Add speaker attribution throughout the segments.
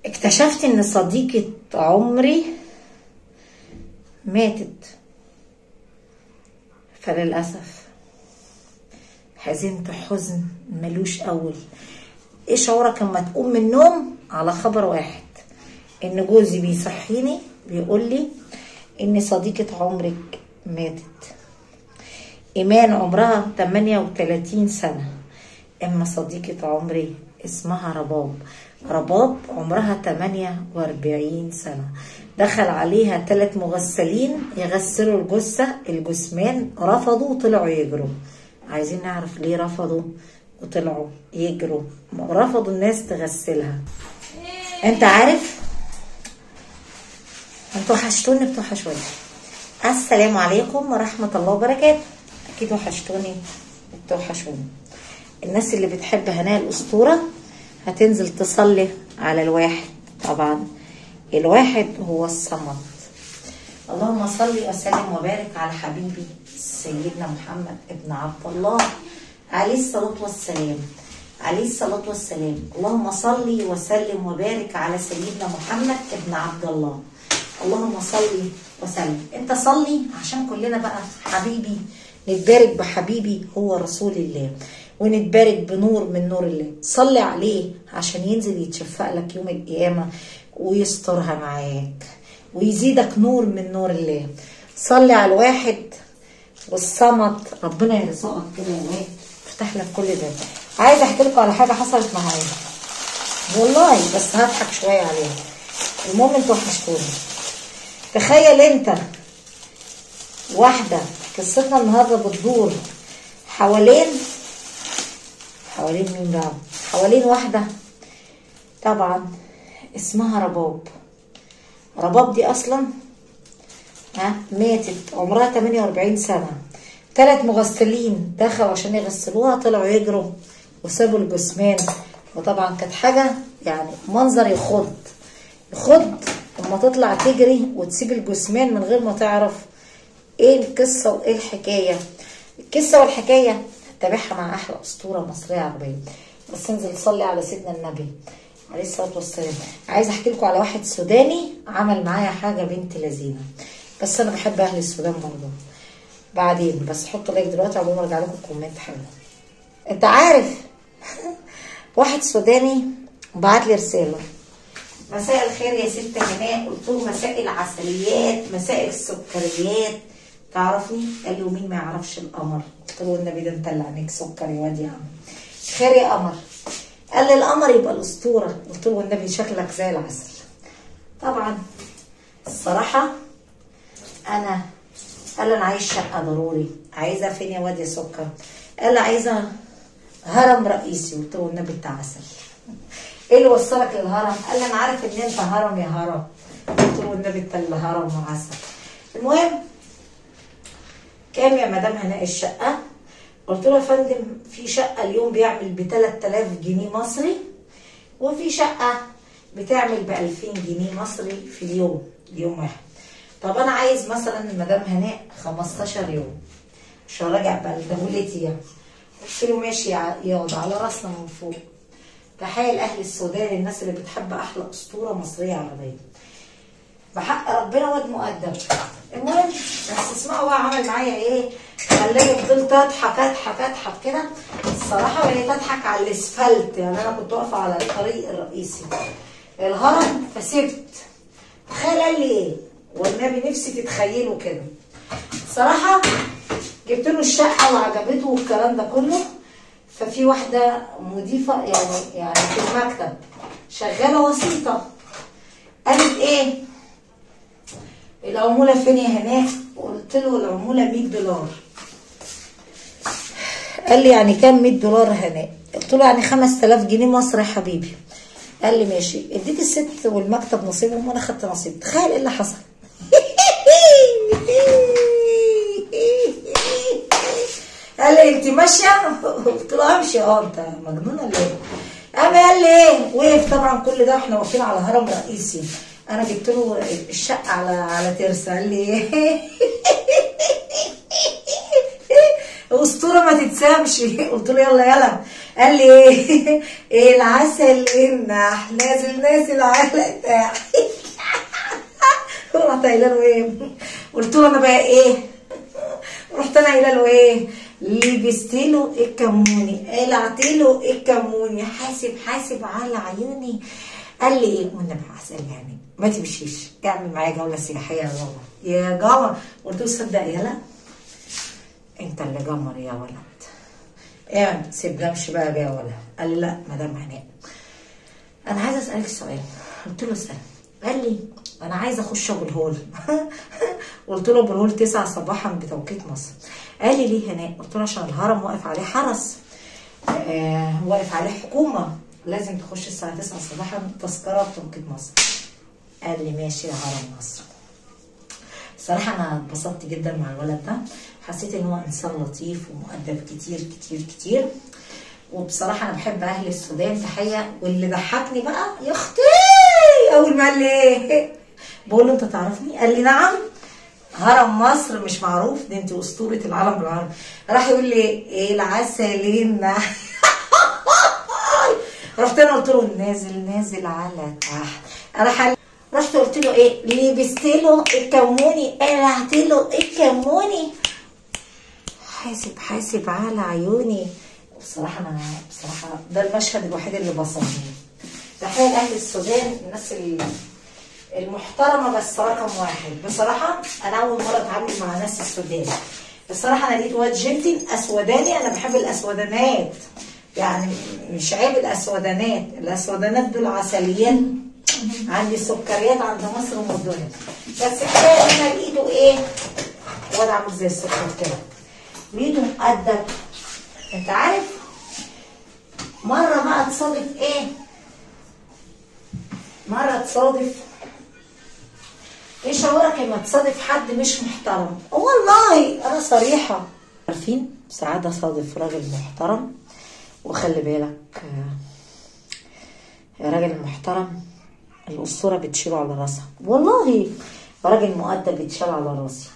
Speaker 1: اكتشفت ان صديقة عمري ماتت، فللأسف حزنت حزن ملوش اول. ايه شعورك لما تقوم من النوم على خبر واحد؟ ان جوزي بيصحيني بيقول لي ان صديقة عمرك ماتت. ايمان عمرها 38 سنة، اما صديقة عمري اسمها رباب. رباب عمرها 48 سنة. دخل عليها 3 مغسلين يغسلوا الجثمان رفضوا وطلعوا يجروا. عايزين نعرف ليه رفضوا وطلعوا يجروا، رفضوا الناس تغسلها. انت عارف؟ انتوا وحشتوني بتوحشوني. السلام عليكم ورحمة الله وبركاته. اكيد وحشتوني بتوحشوني. الناس اللي بتحب هناء الأسطورة هتنزل تصلي على الواحد. طبعا الواحد هو الصمد. اللهم صل وسلم وبارك على حبيبي سيدنا محمد ابن عبد الله عليه الصلاة والسلام. عليه الصلاة والسلام. اللهم صل وسلم وبارك على سيدنا محمد ابن عبد الله. اللهم صل وسلم. انت صلي عشان كلنا بقى حبيبي نتبارك بحبيبي هو رسول الله، ونتبارك بنور من نور الله. صلي عليه عشان ينزل يتشفق لك يوم القيامة ويسترها معاك ويزيدك نور من نور الله. صلي على الواحد والصمد. ربنا يرزقك كده يا واد، يفتح لك كل ده. عايزه احكي لكم على حاجه حصلت معايا والله، بس هضحك شويه عليها. المهم انتوا وحشتوني. تخيل انت واحده، قصتنا النهارده بتدور حوالين مين بقى؟ حوالين واحده طبعا اسمها رباب. رباب دي اصلا ماتت عمرها 48 سنه. 3 مغسلين دخلوا عشان يغسلوها طلعوا يجروا وسابوا الجثمان. وطبعا كانت حاجه يعني منظر يخض لما تطلع تجري وتسيب الجثمان من غير ما تعرف ايه القصه وايه الحكايه. القصه والحكايه هتتابعها مع احلى اسطوره مصريه عربيه. بس انزل صلي على سيدنا النبي عليه الصلاه والسلام. عايزه احكي لكم على واحد سوداني عمل معايا حاجه بنت لذينه، بس انا بحب اهل السودان برضه. بعدين بس حطوا لايك دلوقتي عقبال ما ارجع لكم كومنت حلو. انت عارف واحد سوداني بعت لي رساله: مساء الخير يا ست هناء. قلت له مساء العسليات، مساء السكريات. تعرفني؟ قال لي ومين ما يعرفش القمر. قلت له النبي ده انت اللي عينيك سكر يا واد يا عم. خير يا قمر. قال لي القمر يبقى الاسطوره. قلت له النبي شكلك زي العسل. طبعا الصراحه قال انا عايز شقه ضروري. عايزه فين يا واد يا سكر؟ قال لي عايزه هرم رئيسي. قلت له النبي انت عسل. ايه اللي وصلك للهرم؟ قال لي انا عارف ان انت هرم يا هرم. قلت له النبي انت اللي هرم وعسل. المهم كام يا مدام هناء الشقه؟ قلت له يا فندم في شقه اليوم بيعمل ب 3000 جنيه مصري، وفي شقه بتعمل ب 2000 جنيه مصري في اليوم واحد. طب انا عايز مثلا مدام هناء 15 يوم عشان راجع بلدولتي يعني. قلت له ماشي يقعد على راسنا من فوق. تحية اهل السودان، الناس اللي بتحب احلى اسطوره مصريه عربيه. بحق ربنا واد مؤدب. المهم بس اسمعوا بقى عمل معايا ايه. خلاني فضلت اضحك كده الصراحه، وهي تضحك على الاسفلت. يعني انا كنت واقفه على الطريق الرئيسي الهرم فسبت. تخيل قال لي ايه؟ والنبي نفسي تتخيلوا كده. صراحه جبت له الشقه وعجبته والكلام ده كله. ففي واحده مضيفه يعني في المكتب شغاله وسيطه. قالت ايه؟ العموله فين يا هناء؟ قلت له العموله 100 دولار. قال لي يعني كام 100 دولار هناء؟ قلت له يعني 5000 جنيه مصري يا حبيبي. قال لي ماشي. اديت الست والمكتب نصيبهم وانا خدت نصيب. تخيل ايه اللي حصل. قال لي انت ماشيه؟ قلت له امشي. انت مجنونه ولا ايه؟ قال لي ايه؟ وقف طبعا كل ده واحنا واقفين على هرم رئيسي. انا جبت له الشقه على ترسه. قال لي ايه؟ اسطوره ما تتسامش. قلت له يلا. قال لي ايه؟ ايه العسل النح نازل نازل العلق بتاعي. رحت قايله له ايه؟ قلت له انا بقى ايه؟ رحت انا قايله له ايه؟ لبست له الكموني، قلعت له الكموني، حاسب على عيوني. قال لي ايه؟ والنبي عسل يعني ما تمشيش، اعمل معايا جوله سياحيه يا بابا. يا جمر. قلت له صدق يالا انت اللي جمر يا ولد. ايه سيبناش بقى بيها ولا. قال لي لا مدام هناء انا عايزه اسالك سؤال. قلت له اسال. قال لي انا عايزه اخش ابو الهول. قلت له ابو الهول 9 صباحا بتوقيت مصر. قال لي ليه هناء؟ قلت له عشان الهرم واقف عليه حرس، واقف عليه حكومه، لازم تخش الساعه 9 صباحا تذكره بتوقيت مصر. قال لي ماشي يا هرم مصر. الصراحه انا اتبسطت جدا مع الولد ده، حسيت ان هو انسان لطيف ومؤدب كتير كتير كتير. وبصراحه انا بحب اهل السودان تحيه. واللي ضحكني بقى يا اختي اول ما قال لي ايه؟ بقول له انت تعرفني؟ قال لي نعم. هرم مصر مش معروف؟ ده انت اسطوره العالم العربي. راح يقول لي ايه العسلين. رحت انا قلت له نازل على تحت. رحت قلت له ايه؟ لبست له الكموني، قلعت له الكموني، حاسب على عيوني. بصراحه ده المشهد الوحيد اللي بصرني. تحيه لاهل السودان، الناس المحترمه بس رقم واحد. بصراحه انا اول مره اتعامل مع ناس السودان. بصراحه انا لقيت واد جنتل اسوداني، انا بحب الاسودانات يعني، مش عيب الاسودانات دول عسليين. عندي السكريات عند مصر ام الدنيا. بس كفايه انا لقيته ايه؟ واد عامل زي السكر كده، لقيته مؤدب. انت عارف مره بقى تصادف ايه؟ مره تصادف ايش شعورك لما تصادف حد مش محترم؟ والله انا صريحه. عارفين سعاده صادف راجل محترم، وخلي بالك يا راجل محترم الاسطوره بتشيله على راسها. والله راجل مؤدب بيتشال على راسي.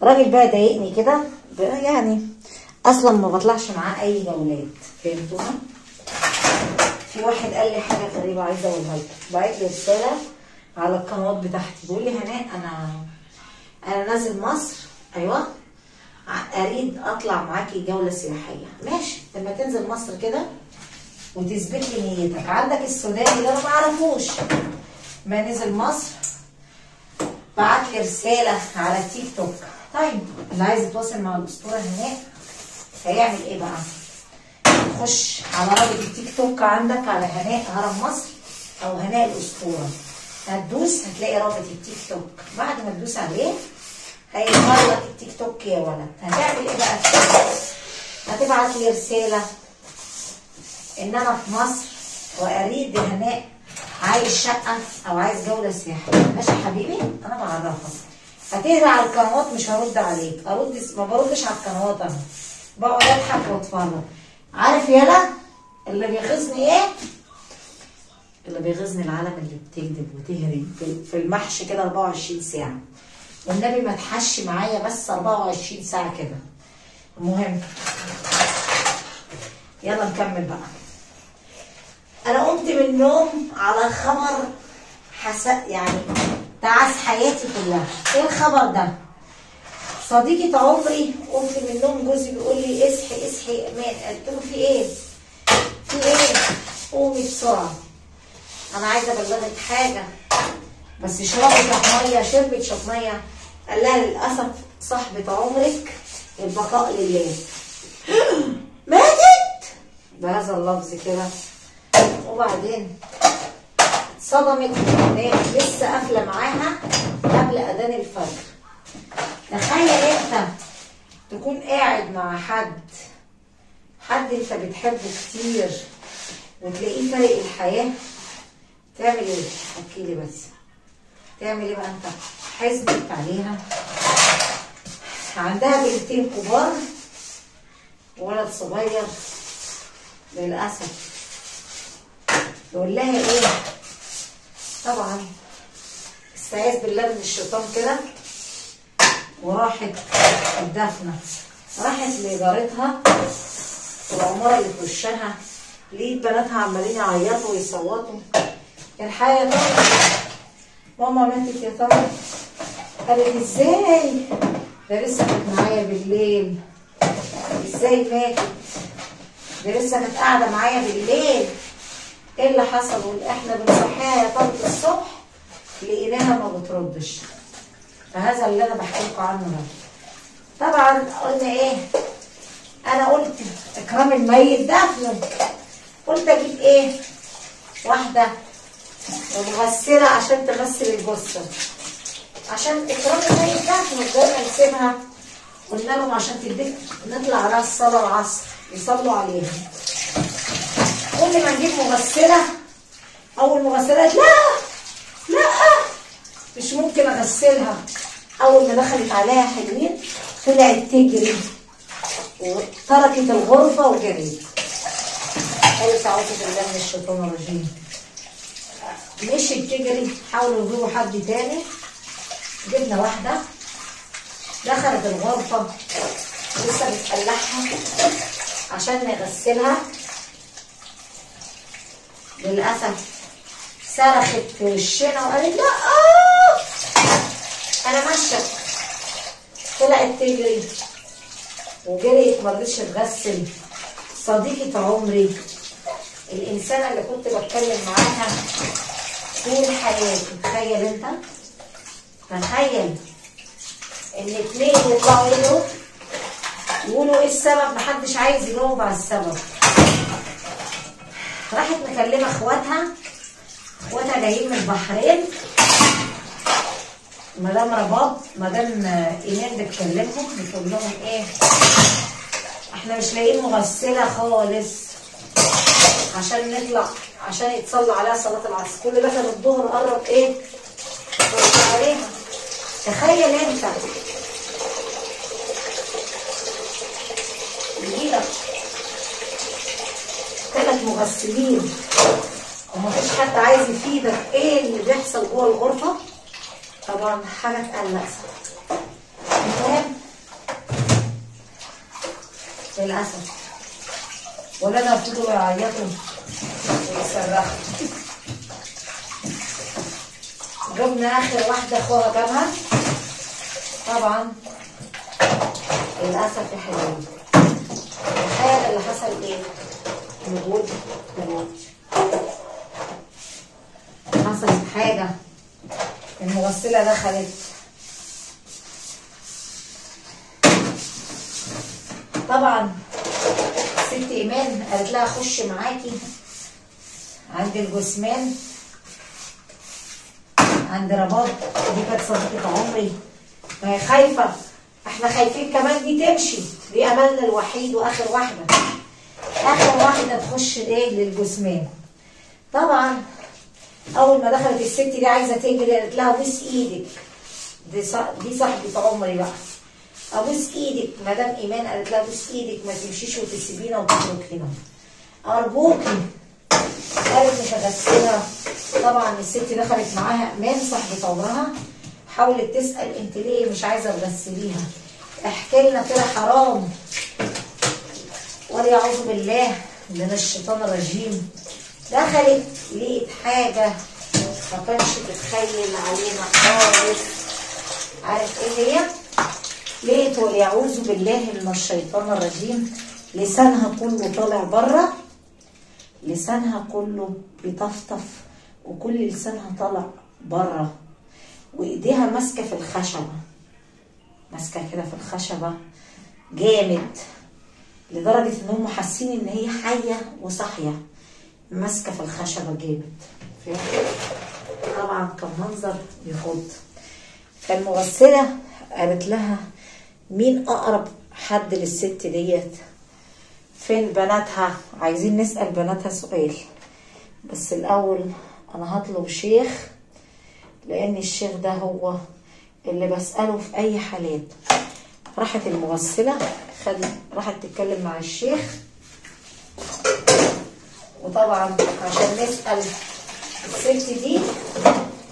Speaker 1: راجل بقى ضايقني كده يعني، اصلا ما بطلعش معاه اي جولات. فهمتوها؟ في واحد قال لي حاجه غريبه عايزه اقولها لكم. بعت لي رساله على القنوات بتاعتي بيقول لي هناء انا نازل مصر. ايوه اريد اطلع معاكي جوله سياحيه. ماشي لما تنزل مصر كده وتثبت لي نيتك. عندك السوداني اللي انا ما اعرفوش ما نزل مصر بعت لي رساله على التيك توك. طيب اللي عايز يتواصل مع الاسطوره هناء هيعمل ايه بقى؟ خش على رابط التيك توك عندك على هناء هرم مصر او هناء الاسطوره، هتدوس هتلاقي رابط التيك توك. بعد ما تدوس عليه هيظهر لك التيك توك يا ولد. هتعمل ايه بقى؟ هتبعت لي رساله ان انا في مصر واريد هناء عايز شقه او عايز جوله سياحيه. ماشي يا حبيبي انا بعرفك. هتهري على القنوات مش هرد عليك. ما بردش على القنوات، انا بقعد اضحك واتفرج. عارف يالا اللي بيغيظني ايه؟ اللي بيغيظني العالم اللي بتكذب وتهري في المحشي كده 24 ساعه. والنبي ما تحشي معايا بس 24 ساعه كده. المهم يلا نكمل بقى. انا قمت من النوم على خبر يعني تعس حياتي كلها. ايه الخبر ده؟ صديقة عمري قمت من النوم جوزي بيقول لي اصحي امان. قلت له في ايه؟ قومي بسرعه انا عايزه ابلغك حاجه. بس اشربي شويه ميه. شربت شويه ميه. قال لها للاسف صاحبه عمرك البقاء لله ماتت بهذا اللفظ كده. وبعدين اتصدمت ان هي لسه قافله معاها قبل اذان الفجر. تخيل انت تكون قاعد مع حد انت بتحبه كتير وتلاقيه فارق الحياه، تعمل ايه؟ احكي لي بس. تعمل ايه بقى انت؟ حزنت عليها. عندها بنتين كبار وولد صغير للاسف. يقول لها ايه؟ طبعا استعاذ بالله من الشيطان كده. وراحت الدفنه، راحت لجارتها في العماره اللي في وشها لقيت بناتها عمالين يعيطوا ويصوتوا. الحقيقة يا طارق ماما ماتت يا طارق. قالت ازاي؟ ده لسه كانت معايا بالليل. ازاي ماتت؟ ده لسه كانت قاعدة معايا بالليل. ايه اللي حصل؟ احنا بنصحيها يا طارق الصبح لقيناها ما بتردش. فهذا اللي انا بحكي لكم عنه ده. طبعا قلنا ايه؟ انا قلت اكرام الميت دفنه. قلت اجيب ايه؟ واحده مغسله عشان تغسل الجثه، عشان اكرام الميت دفنه. فضلنا نسيبها، قلنا لهم عشان تديك نطلع على الصلاه العصر يصلوا عليها. كل ما نجيب مغسله، اول مغسلات لا مش ممكن اغسلها. اول ما دخلت عليها حلوين طلعت تجري وتركت الغرفه وجريت. قالت اعوذ بالله من الشيطان الرجيم. مشيت تجري، حاولوا يجيبوا حد تاني. جبنا واحده دخلت الغرفه لسه بتقلعها عشان نغسلها. للاسف صرخت في وشنا وقالت لا انا ماشيه. طلعت تجري وجريت، ما رضتش تغسل. صديقة عمري، الانسانه اللي كنت بتكلم معاها طول حياتي. تخيل انت، تخيل ان اتنين يطلعوا يقولوا ايه السبب، محدش عايز يجاوب على السبب. راحت مكلمه اخواتها جايين من البحرين، مدام رباب مدام ايمان بتكلمهم بتقول لهم ايه؟ احنا مش لاقيين مغسله خالص عشان نطلع عشان يتصلى عليها صلاه العصر. كل ده كان الظهر قرب ايه؟ قرب عليها. تخيل انت يجيلك 3 مغسلين ومفيش حد عايز يفيدك ايه اللي بيحصل جوه الغرفه. طبعا حاجه تقلق. المهم للاسف ولادها فضلوا يعيطوا ويصرخوا. جبنا اخر واحده اخوها جابها. طبعا للاسف يا حلوين تخيل اللي حصل ايه؟ موجود حصلت حاجه. المغسله دخلت طبعا ست ايمان قالت لها خش معاكي عند الجثمان عند رباب. دي كانت صديقة عمري، ما هي خايفة، احنا خايفين كمان دي تمشي، دي املنا الوحيد واخر واحدة. اخر واحدة تخش ايه للجثمان. طبعا اول ما دخلت الست دي عايزة تجري قالت لها بوس ايدك. دي صاحبة عمري بقى. ابوس ايدك مدام ايمان قالت لها بوس ايدك ما تمشيش وتسيبينا وتتركينا ارجوكي. قالت مش هغسلها. طبعا الست دخلت معاها ايمان صاحبة عمرها، حاولت تسال انت ليه مش عايزه تغسليها؟ احكي لنا كده حرام. وليعوذ بالله من الشيطان الرجيم. دخلت لقيت حاجه ما كانش تتخيل علينا خالص. عارف ايه هي؟ لقيت وليعوذ بالله من الشيطان الرجيم لسانها كله طالع بره، لسانها كله بيطفطف وكل لسانها طالع بره، وايديها ماسكه في الخشبه، ماسكه كده في الخشبه جامد لدرجه ان هم حاسين ان هي حيه وصاحيه، ماسكه في الخشبه جامد. طبعا كان منظر يخض. فالمغسله قالت لها مين اقرب حد للست ديت؟ فين بناتها؟ عايزين نسأل بناتها سؤال، بس الاول انا هطلب شيخ، لان الشيخ ده هو اللي بسأله في اي حالات. راحت المغسلة راحت تتكلم مع الشيخ، وطبعا عشان نسأل الست دي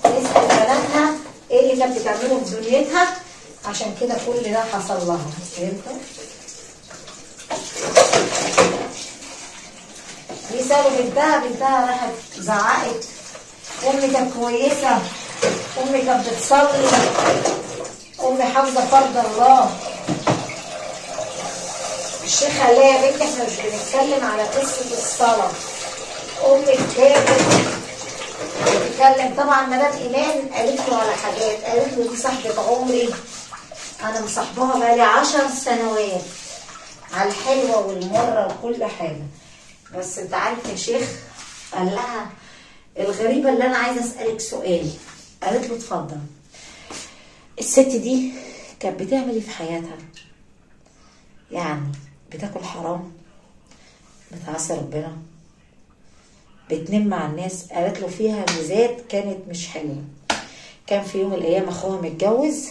Speaker 1: نسأل بناتها ايه اللي كانت بتعمله في دنيتها، عشان كده كل ده حصل لها. فهمتوا؟ نسأل سألوا بنتها راحت زعقت. امي كانت كويسة، امي كانت بتصلي، امي حافظة فرض الله. الشيخ قال لها يا بنتي احنا مش بنتكلم على قصة الصلاة، امي كانت بتتكلم. طبعا مدام ايمان قالت له على حاجات، قالت له دي صاحبة عمري، انا مصاحباها بقالي 10 سنوات، على الحلوة والمرة وكل حاجة. بس انت عارف يا شيخ، قال لها الغريبة اللي انا عايزة اسألك سؤال. قالت له اتفضل. الست دي كانت بتعمل ايه في حياتها؟ يعني بتاكل حرام، بتعصي ربنا، بتنام مع الناس. قالت له فيها ميزات كانت مش حلوة. كان في يوم من الايام اخوها متجوز،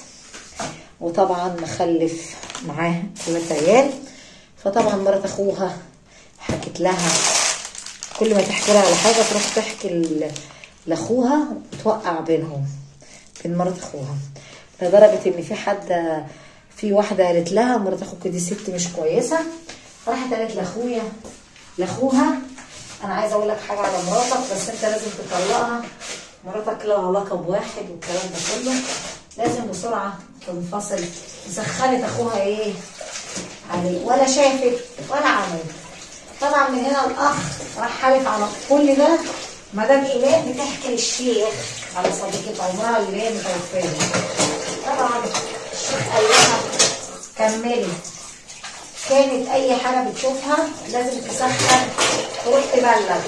Speaker 1: وطبعا مخلف معاه 3 عيال. فطبعا مرات اخوها حكت لها، كل ما تحكي لها على حاجه تروح تحكي لاخوها وتوقع بينهم، بين مرات اخوها، لدرجه ان في واحده قالت لها مرات اخوك دي ست مش كويسه. راحت قالت لاخوها انا عايزه اقول لك حاجه على مراتك، بس انت لازم تطلقها، مراتك لها علاقه بواحد والكلام ده كله، لازم بسرعه تنفصل. سخنت اخوها ايه عليه، ولا شافت ولا عملت. طبعا من هنا الاخ راح حالف على كل ده. مدام ايمان بتحكي للشيخ على صديقه عمرها اللي هي متوفيه. طبعا الشيخ قال لها كملي، كانت اي حاجه بتشوفها لازم تسخن تروح تبلغ.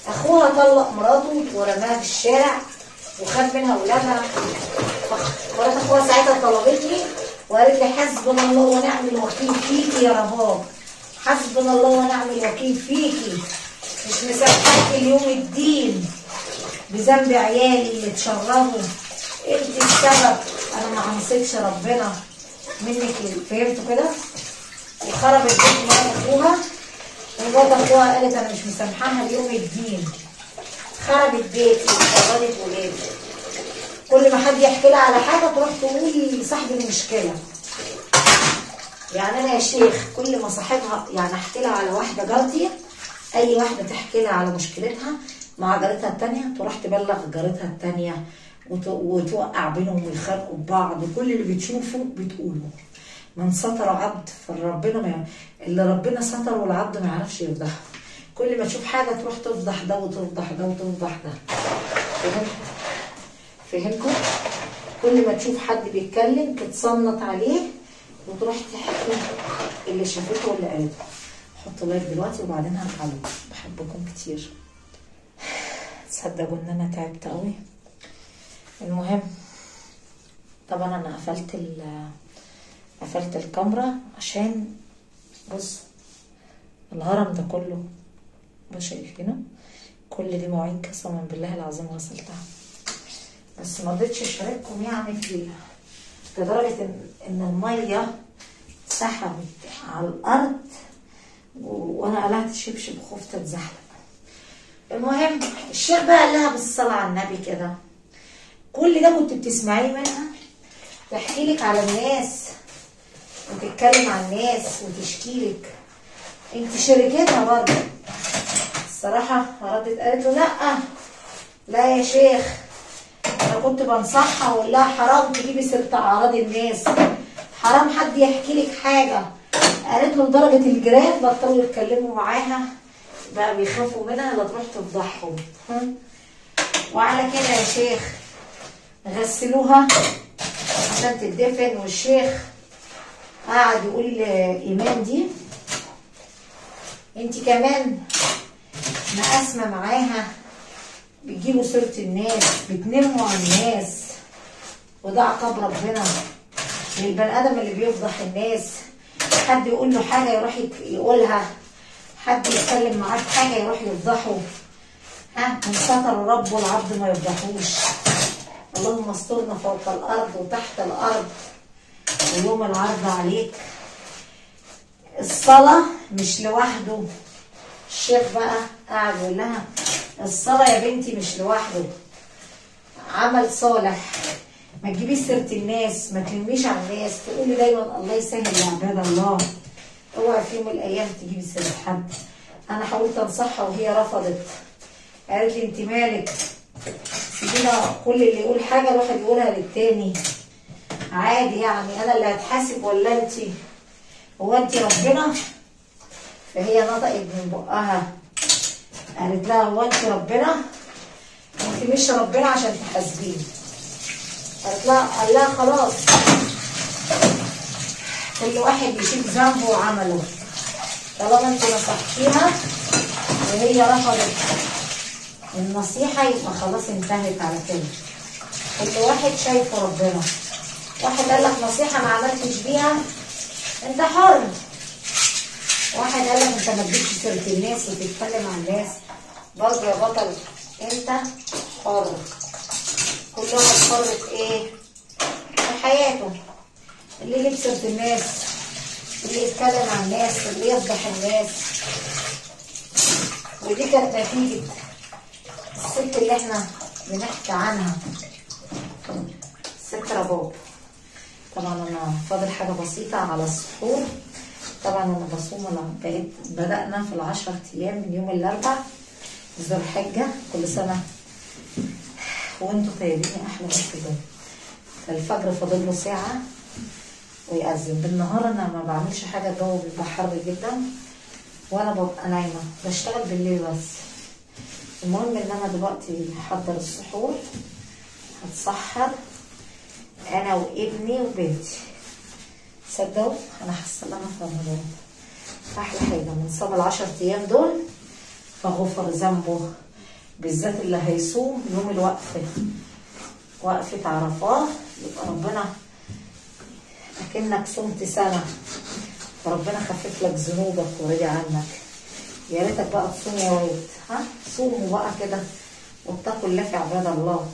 Speaker 1: اخوها طلق مراته ورماها في الشارع وخد منها اولادها. مرات اخوها ساعتها طلبتني وقالت لي حسبنا الله ونعم الوكيل فيكي يا رباب، حسبنا الله ونعم الوكيل فيكي، مش مسامحاكي اليوم الدين بذنب عيالي اللي اتشربوا، انت السبب، انا ما عصيتش ربنا منك. فهمتوا كده؟ وخربت بيت مرات اخوها، ومرات اخوها قالت انا مش مسامحاها اليوم الدين، خربت بيتي وخربت ولادي. كل ما حد يحكي لها على حاجه تروح تقول صاحب المشكله. يعني انا يا شيخ كل ما صاحبها، يعني احكي لها على واحده جارتي، اي واحده تحكي لها على مشكلتها مع جارتها الثانيه تروح تبلغ جارتها الثانيه وتوقع بينهم ويخانقوا ببعض، وكل اللي بتشوفه بتقوله. من ستر عبد فربنا اللي ربنا ستر والعبد ما يعرفش يفضحه. كل ما تشوف حاجه تروح تفضح ده وتفضح ده وتفضح ده. فهمتوا؟ كل ما تشوف حد بيتكلم تتصنت عليه وتروح تحكي اللي شافته واللي قالته. حطوا لايك دلوقتي وبعدين هرجع لكم. بحبكم كتير. تصدقوا ان انا تعبت قوي. المهم طبعا انا قفلت الكاميرا عشان بص الهرم ده كله شايفينه، كل دي مواعين قسما بالله العظيم غسلتها، بس ما رضيتش اشارككم يعني فيها، لدرجه ان الميه سحبت على الارض وانا قلعت شبشب خفت اتزحلق. المهم الشيخ بقى قال لها بالصلاه على النبي كده، كل ده كنت بتسمعيه منها تحكي لك على الناس وتتكلم عن الناس وتشكي لك، انت شركتها برضه. الصراحه ردت قالت له لا يا شيخ، انا كنت بنصحها واقول لها حرام تجيبي سيره اعراض الناس، حرام حد يحكي لك حاجه. قالت له لدرجه الجيران بطلوا يتكلموا معاها، بقى بيخافوا منها لا تروح تفضحهم. وعلى كده يا شيخ غسلوها عشان تدفن، والشيخ قعد يقول لإيمان دي انت كمان مقاسمه معاها، بتجيبوا سيره الناس، بتنموا على الناس، وده عقاب ربنا للبني ادم اللي بيفضح الناس. حد يقول له حاجه يروح يقولها، حد يتكلم معاه في حاجه يروح يفضحه. من ستر الرب والعبد ما يفضحوش. اللهم استرنا فوق الارض وتحت الارض ويوم العرض عليك. الصلاه مش لوحده. الشيخ بقى قاعد يقول لها الصلاه يا بنتي مش لوحده، عمل صالح، ما تجيبيش سيره الناس، ما تلميش على الناس، تقولي دايما الله يسهل لعباد الله. اوعي في يوم من الايام تجيبي سيره حد انا حاولت انصحها وهي رفضت، قالت لي انت مالك، سيبينا كل اللي يقول حاجه الواحد يقولها للتاني عادي، يعني انا اللي هتحاسب ولا انت؟ هو انت ربنا؟ فهي نطقت من بقها قالت لها هو انت ربنا؟ انت مش ربنا عشان تحاسبيني. قال لها خلاص كل واحد يشيل ذنبه وعمله، طالما انت نصحتيها وهي رفضت النصيحة يبقى خلاص انتهت على كده. كل واحد شايفه ربنا. واحد قال لك نصيحة ما عملتش بيها انت حر، واحد قال لك انت ما تجيبش سيرة الناس وتتكلم عن الناس، برضه يا بطل انت حر. كل واحد حر في ايه؟ في حياته. اللي يجيب سيرة الناس، اللي يتكلم عن الناس، اللي يفضح الناس. ودي كانت نتيجة الست اللي احنا بنحكي عنها، ست رباب. طبعا انا فاضل حاجة بسيطة على السحور. طبعا انا بصوم، بدأنا في ال10 ايام من يوم الاربعاء ذو الحجة. كل سنة وانتوا طيبين يا احلى ناس في الدنيا. الفجر فاضل له ساعة ويأذن. بالنهار انا ما بعملش حاجة، الجو بيبقى حر جدا وانا ببقى نايمة، بشتغل بالليل بس. المهم ان انا دلوقتي هحضر السحور، هتسحر انا وابني وبنتي. صدقوا انا حاسه ان انا في رمضان. احلى حاجه من صام ال10 ايام دول فغفر ذنبه، بالذات اللي هيصوم يوم الوقفه، وقفه عرفات، يبقى ربنا اكنك صمت سنه، فربنا خفف لك ذنوبك ورضي عنك. يا ريتك بقى تصوم يا ولد، ها صوموا بقى كده واتقوا الله في عباد الله،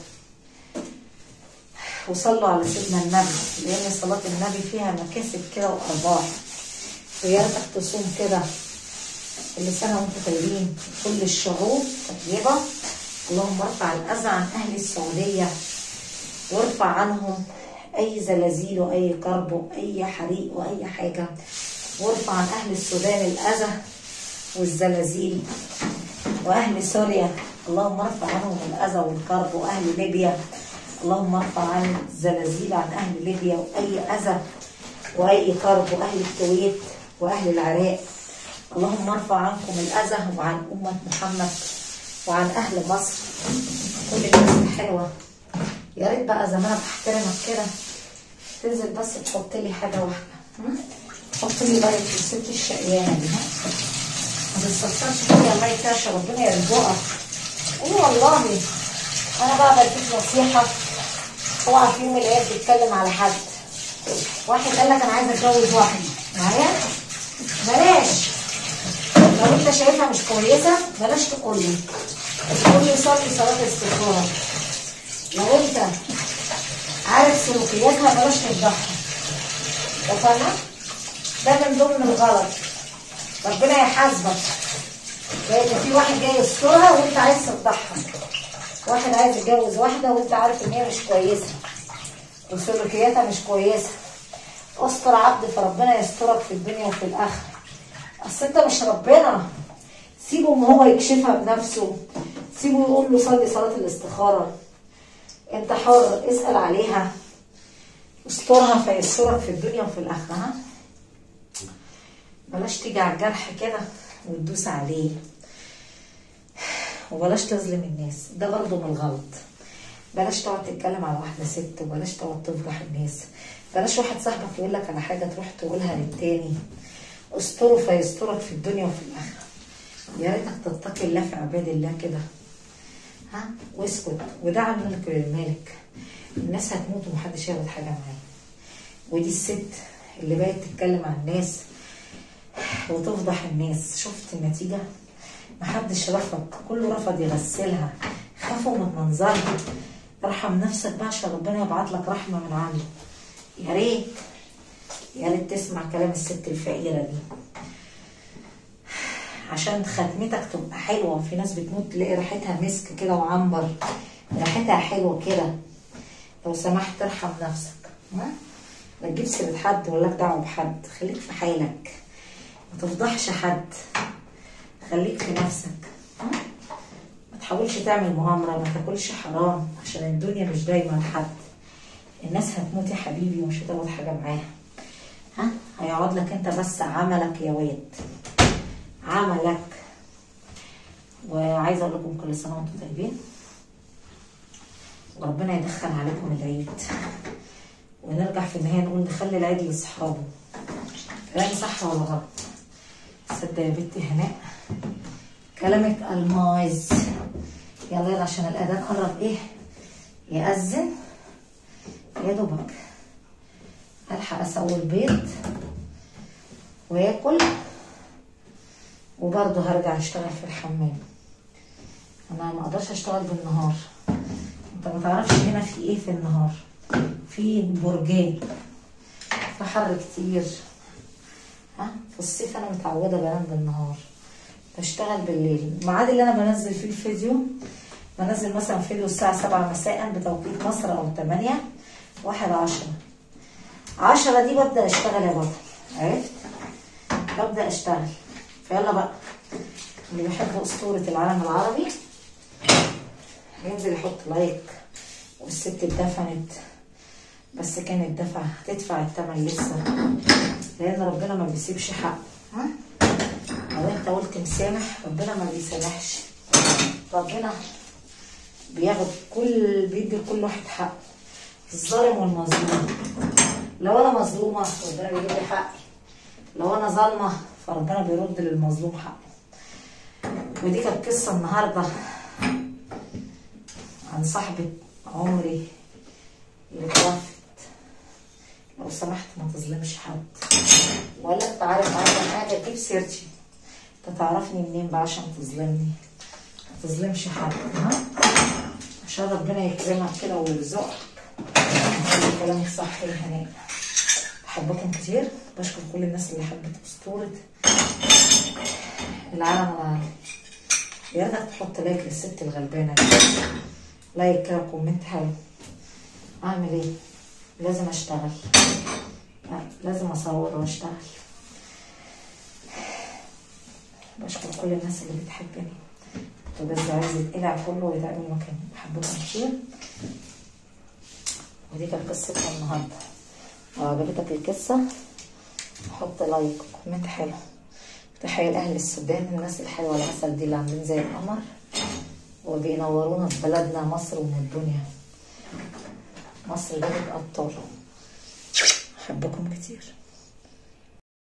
Speaker 1: وصلوا على سيدنا النبي، لان صلاه النبي فيها مكاسب كده وارباح. ويا ريتك تصوم كده. كل سنه وانتم طيبين، كل الشعوب طيبه. اللهم ارفع الاذى عن اهل السعوديه، وارفع عنهم اي زلازل واي كرب واي حريق واي حاجه، وارفع عن اهل السودان الاذى والزلازل، واهل سوريا اللهم ارفع عنهم الاذى والكرب، واهل ليبيا اللهم ارفع عن الزلازل عن اهل ليبيا واي اذى واي كرب، واهل الكويت واهل العراق اللهم ارفع عنكم الاذى، وعن امه محمد وعن اهل مصر كل الناس الحلوه. يا ريت بقى زي ما انا بحترمك كده تنزل بس تحط لي حاجه واحده، تحط لي لايك للست الشقيانه دي، ما تستكترش فيا الله يكرش، ربنا يرزقك. ايه والله انا بقى بديك نصيحه، اوعى في يوم الايام تتكلم على حد. واحد قال لك انا عايزه اتجوز واحده معايا، بلاش. لو انت شايفها مش كويسه بلاش تقول لي، تقول لي صلي صلاه الاستخاره. لو انت عارف سلوكياتها بلاش تفضحها، اتفقنا؟ ده من ضمن الغلط، ربنا يحاسبك. لان في واحد جاي يسترها وانت عايز تفضحها، واحد عايز يتجوز واحده وانت عارف ان هي مش كويسه وسلوكياتها مش كويسه. استر عبد فربنا يسترك في الدنيا وفي الاخره. اصل انت مش ربنا، سيبه ان هو يكشفها بنفسه، سيبه يقول له صلي صلاه الاستخاره. انت حر، اسال عليها، استرها فيسترك في الدنيا وفي الاخره. ها بلاش تيجي على الجرح كده وتدوس عليه، وبلاش تظلم الناس، ده برضه من الغلط. بلاش تقعد تتكلم على واحده ست، وبلاش تقعد تفضح الناس. بلاش واحد صاحبك يقول لك على حاجه تروح تقولها للتاني. استره فيسترك في الدنيا وفي الاخره. يا ريتك تتقي الله في عباد الله كده، ها واسكت. وده على الملك للمالك، الناس هتموت ومحدش ياخد حاجه معايا. ودي الست اللي بقت تتكلم عن الناس وتفضح الناس، شفت النتيجه؟ محدش رفض، كله رفض يغسلها، خافوا من منظرها. ارحم نفسك بقى عشان ربنا يبعت لك رحمه من عنده. يا ريت يا ريت تسمع كلام الست الفقيره دي عشان ختمتك تبقى حلوه. في ناس بتموت تلاقي ريحتها مسك كده وعنبر، ريحتها حلوه كده. لو سمحت ارحم نفسك، ما تجيب سيره حد ولا دعوه بحد، خليك في حالك، ما تفضحش حد. خليك في نفسك، ما تحاولش تعمل مؤامرة، ما تاكلش حرام، عشان الدنيا مش دايما حد. الناس هتموت يا حبيبي ومش هتاخد حاجة معاها. هيقعد لك انت بس عملك يا واد، عملك. وعايزه اقول لكم كل سنه وانتم طيبين، وربنا يدخل عليكم العيد، ونرجع في النهايه نقول نخلي العيد لاصحابه. كلامي صح ولا غلط؟ صدق يا بنتي هناء، كلامك المايز. يلا يلا عشان الاذان قرب ايه يأذن، يا دوبك الحق اسوي البيض واكل، وبرضه هرجع اشتغل في الحمام. انا ما اقدرش اشتغل بالنهار، انت ما تعرفش هنا في ايه في النهار، في برجين، في حر كتير. في الصيف انا متعوده بنام بالنهار، بشتغل بالليل. الميعاد اللي انا بنزل فيه الفيديو، بنزل مثلا فيديو الساعه 7 مساء بتوقيت مصر، او 8 1/10 دي ببدا اشتغل يا بطل، عرفت؟ ببدا اشتغل. فيلا بقى، اللي بيحب اسطوره العالم العربي ينزل يحط لايك. والست اتدفنت، بس كانت هتدفع الثمن لسه، لان ربنا ما بيسيبش حق. لو انت قلت مسامح، ربنا ما بيسامحش، ربنا بيدي لكل واحد حق، الظالم والمظلوم. لو انا مظلومه ربنا بيجيب لي حقي، لو انا ظالمه فربنا بيرد للمظلوم حقه. ودي كانت قصه النهارده عن صاحبه عمري اللي توفت. لو سمحت ما تظلمش حد، ولا انت عارف عني حاجه تجيب سيرتي، انت تعرفني منين بقى عشان تظلمني؟ ما تظلمش حد، عشان ربنا يكرمك كده ويرزقك. كلامك صح يا هناء. بحبكم كتير، بشكر كل الناس اللي حبت اسطوره العالم العربي. يا ريتك تحط لايك للست الغلبانه دي، لايك كده وكومنت حلو. اعمل ايه؟ لازم اشتغل، لازم اصور واشتغل. بشكر كل الناس اللي بتحبني، وبس عايز يتقلع كله ويتعمل مكاني. بحبكم كتير، ودي كانت قصتنا النهارده. لو عجبتك القصه حط لايك وكومنت حلو. تحية لأهل السودان، الناس الحلوة العسل دي اللي عاملين زي القمر وبينورونا في بلدنا مصر ومن الدنيا. مصر بلد أبطال. أحبكم كتير.